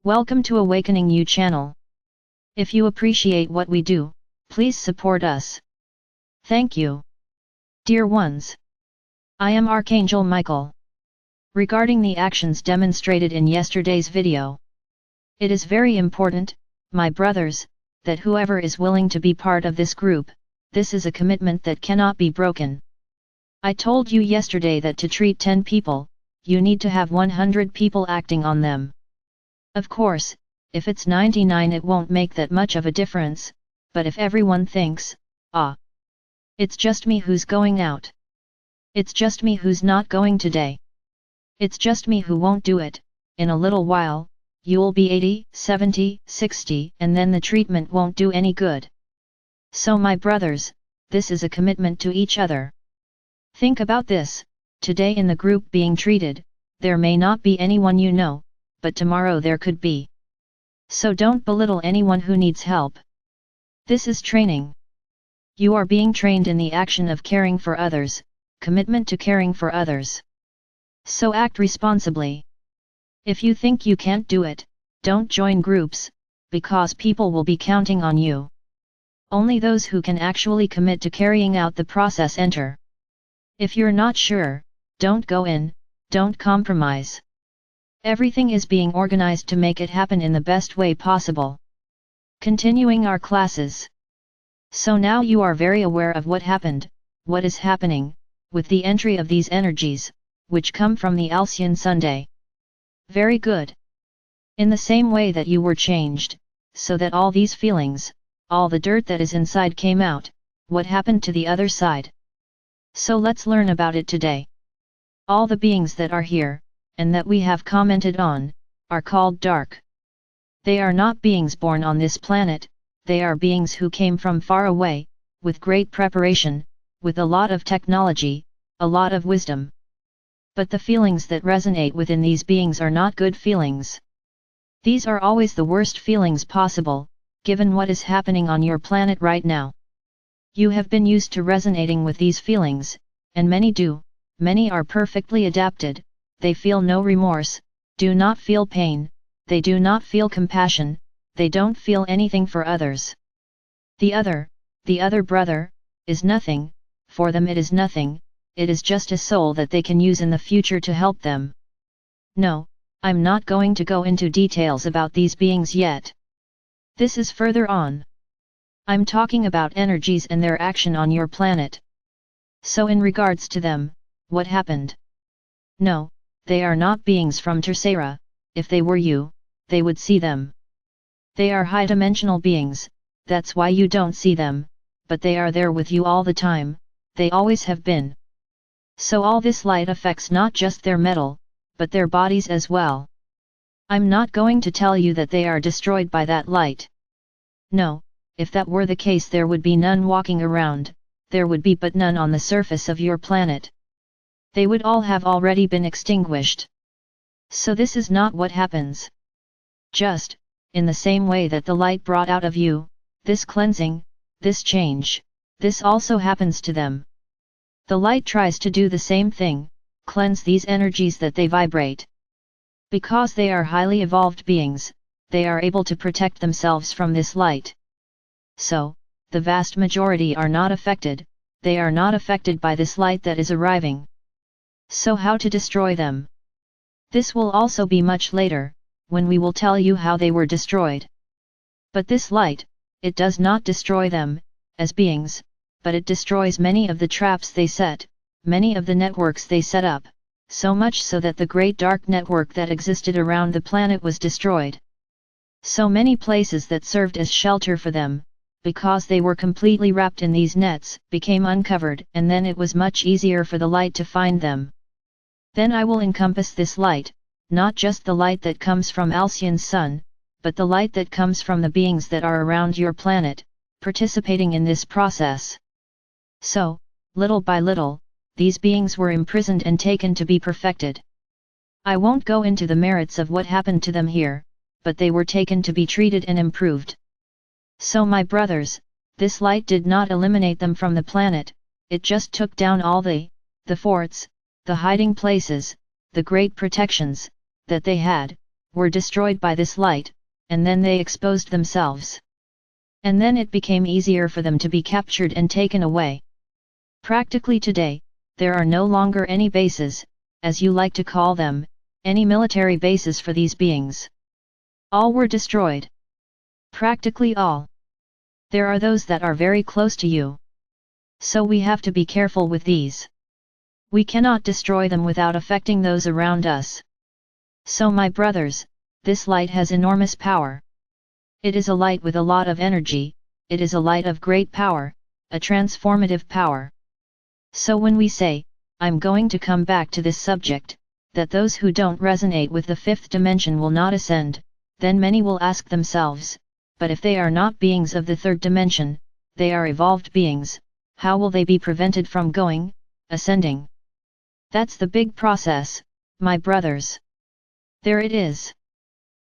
Welcome to Awakening You channel. If you appreciate what we do, please support us. Thank you. Dear ones, I am Archangel Michael. Regarding the actions demonstrated in yesterday's video, it is very important, my brothers, that whoever is willing to be part of this group, this is a commitment that cannot be broken. I told you yesterday that to treat 10 people, you need to have 100 people acting on them. Of course, if it's 99 it won't make that much of a difference, but if everyone thinks, it's just me who's going out. It's just me who's not going today. It's just me who won't do it, in a little while, you'll be 80, 70, 60 and then the treatment won't do any good. So my brothers, this is a commitment to each other. Think about this, today in the group being treated, there may not be anyone you know, but tomorrow there could be. So don't belittle anyone who needs help. This is training. You are being trained in the action of caring for others, commitment to caring for others. So act responsibly. If you think you can't do it, don't join groups, because people will be counting on you. Only those who can actually commit to carrying out the process enter. If you're not sure, don't go in, don't compromise. Everything is being organized to make it happen in the best way possible. Continuing our classes. So now you are very aware of what happened, what is happening, with the entry of these energies, which come from the Halcyon Sunday. Very good. In the same way that you were changed, so that all these feelings, all the dirt that is inside came out, what happened to the other side? So let's learn about it today. All the beings that are here, and that we have commented on, are called dark. They are not beings born on this planet, they are beings who came from far away, with great preparation, with a lot of technology, a lot of wisdom. But the feelings that resonate within these beings are not good feelings. These are always the worst feelings possible, given what is happening on your planet right now. You have been used to resonating with these feelings, and many do, many are perfectly adapted, they feel no remorse, do not feel pain, they do not feel compassion, they don't feel anything for others. The other brother, is nothing, for them it is nothing, it is just a soul that they can use in the future to help them. No, I'm not going to go into details about these beings yet. This is further on. I'm talking about energies and their action on your planet. So in regards to them, what happened? No, they are not beings from Tercera, if they were you, they would see them. They are high-dimensional beings, that's why you don't see them, but they are there with you all the time, they always have been. So all this light affects not just their metal, but their bodies as well. I'm not going to tell you that they are destroyed by that light. No, if that were the case there would be none walking around, there would be but none on the surface of your planet. They would all have already been extinguished. So this is not what happens. Just, in the same way that the light brought out of you, this cleansing, this change, this also happens to them. The light tries to do the same thing, cleanse these energies that they vibrate. Because they are highly evolved beings, they are able to protect themselves from this light. So, the vast majority are not affected, they are not affected by this light that is arriving. So how to destroy them? This will also be much later, when we will tell you how they were destroyed. But this light, it does not destroy them, as beings, but it destroys many of the traps they set, many of the networks they set up, so much so that the great dark network that existed around the planet was destroyed. So many places that served as shelter for them, because they were completely wrapped in these nets, became uncovered and then it was much easier for the light to find them. Then I will encompass this light, not just the light that comes from Halcyon's sun, but the light that comes from the beings that are around your planet, participating in this process. So, little by little, these beings were imprisoned and taken to be perfected. I won't go into the merits of what happened to them here, but they were taken to be treated and improved. So my brothers, this light did not eliminate them from the planet, it just took down all the forts, the hiding places, the great protections, that they had, were destroyed by this light, and then they exposed themselves. And then it became easier for them to be captured and taken away. Practically today, there are no longer any bases, as you like to call them, any military bases for these beings. All were destroyed. Practically all. There are those that are very close to you. So we have to be careful with these. We cannot destroy them without affecting those around us. So my brothers, this light has enormous power. It is a light with a lot of energy, it is a light of great power, a transformative power. So when we say, I'm going to come back to this subject, that those who don't resonate with the fifth dimension will not ascend, then many will ask themselves, but if they are not beings of the third dimension, they are evolved beings, how will they be prevented from going, ascending? That's the big process, my brothers. There it is.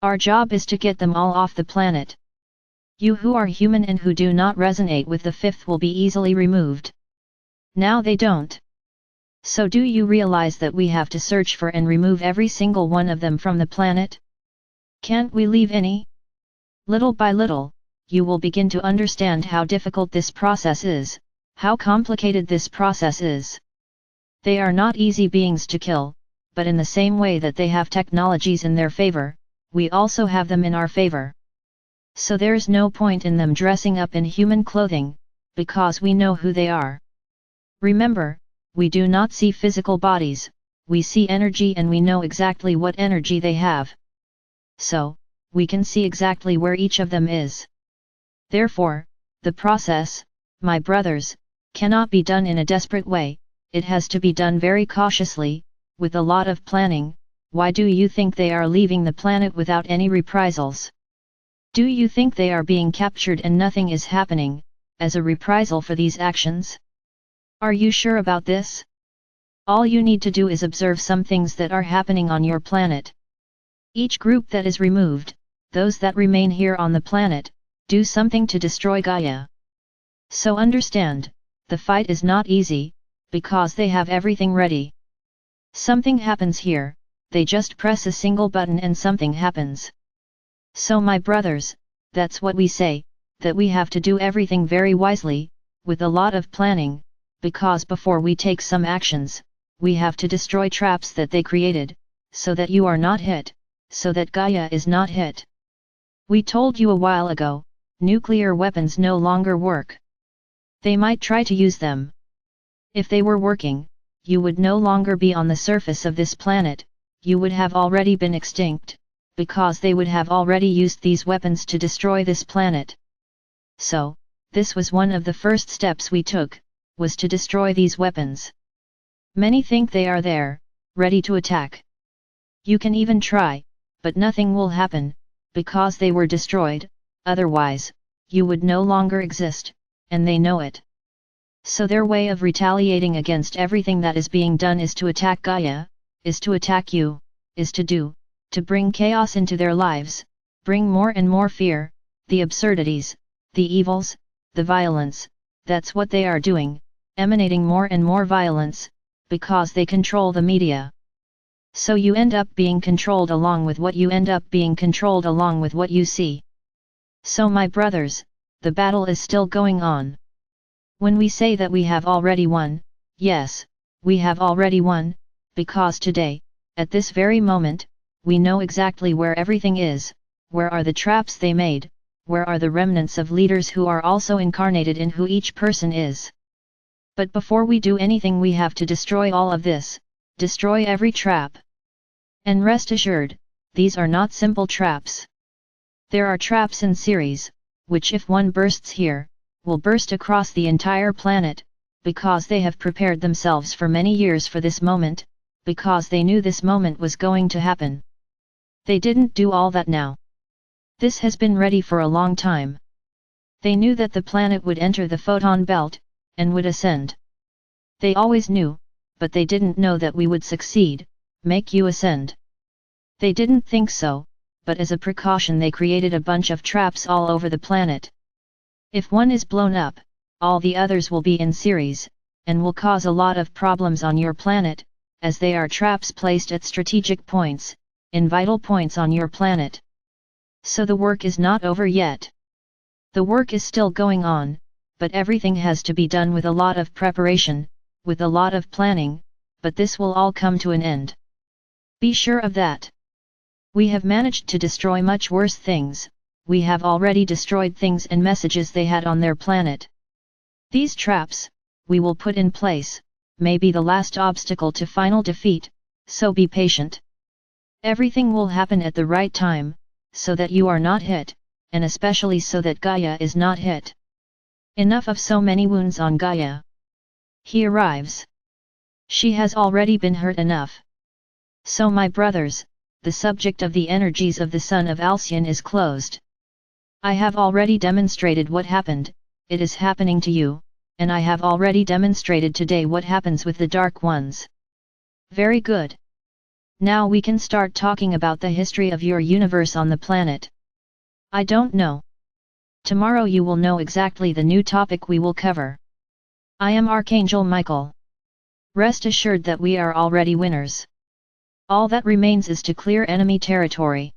Our job is to get them all off the planet. You who are human and who do not resonate with the fifth will be easily removed. Now they don't. So do you realize that we have to search for and remove every single one of them from the planet? Can't we leave any? Little by little, you will begin to understand how difficult this process is, how complicated this process is. They are not easy beings to kill, but in the same way that they have technologies in their favor, we also have them in our favor. So there's no point in them dressing up in human clothing, because we know who they are. Remember, we do not see physical bodies, we see energy and we know exactly what energy they have. So, we can see exactly where each of them is. Therefore, the process, my brothers, cannot be done in a desperate way, it has to be done very cautiously, with a lot of planning. Why do you think they are leaving the planet without any reprisals? Do you think they are being captured and nothing is happening, as a reprisal for these actions? Are you sure about this? All you need to do is observe some things that are happening on your planet. Each group that is removed, those that remain here on the planet, do something to destroy Gaia. So understand, the fight is not easy, because they have everything ready. Something happens here, they just press a single button and something happens. So my brothers, that's what we say, that we have to do everything very wisely, with a lot of planning, because before we take some actions, we have to destroy traps that they created, so that you are not hit, so that Gaia is not hit. We told you a while ago, nuclear weapons no longer work. They might try to use them. If they were working, you would no longer be on the surface of this planet, you would have already been extinct, because they would have already used these weapons to destroy this planet. So, this was one of the first steps we took, was to destroy these weapons. Many think they are there, ready to attack. You can even try, but nothing will happen, because they were destroyed, otherwise, you would no longer exist, and they know it. So their way of retaliating against everything that is being done is to attack Gaia, is to attack you, is to bring chaos into their lives, bring more and more fear, the absurdities, the evils, the violence, that's what they are doing, emanating more and more violence, because they control the media. So you end up being controlled along with what you end up being controlled along with what you see. So my brothers, the battle is still going on. When we say that we have already won, yes, we have already won, because today, at this very moment, we know exactly where everything is, where are the traps they made, where are the remnants of leaders who are also incarnated in who each person is. But before we do anything we have to destroy all of this, destroy every trap. And rest assured, these are not simple traps. There are traps in series, which if one bursts here, will burst across the entire planet, because they have prepared themselves for many years for this moment, because they knew this moment was going to happen. They didn't do all that now. This has been ready for a long time. They knew that the planet would enter the photon belt, and would ascend. They always knew, but they didn't know that we would succeed, make you ascend. They didn't think so, but as a precaution they created a bunch of traps all over the planet. If one is blown up, all the others will be in series, and will cause a lot of problems on your planet, as they are traps placed at strategic points, in vital points on your planet. So the work is not over yet. The work is still going on, but everything has to be done with a lot of preparation, with a lot of planning, but this will all come to an end. Be sure of that. We have managed to destroy much worse things, we have already destroyed things and messages they had on their planet. These traps, we will put in place, may be the last obstacle to final defeat, so be patient. Everything will happen at the right time, so that you are not hit, and especially so that Gaia is not hit. Enough of so many wounds on Gaia. He arrives. She has already been hurt enough. So my brothers, the subject of the energies of the Son of Alcyon is closed. I have already demonstrated what happened, it is happening to you, and I have already demonstrated today what happens with the Dark Ones. Very good. Now we can start talking about the history of your universe on the planet. I don't know. Tomorrow you will know exactly the new topic we will cover. I am Archangel Michael. Rest assured that we are already winners. All that remains is to clear enemy territory.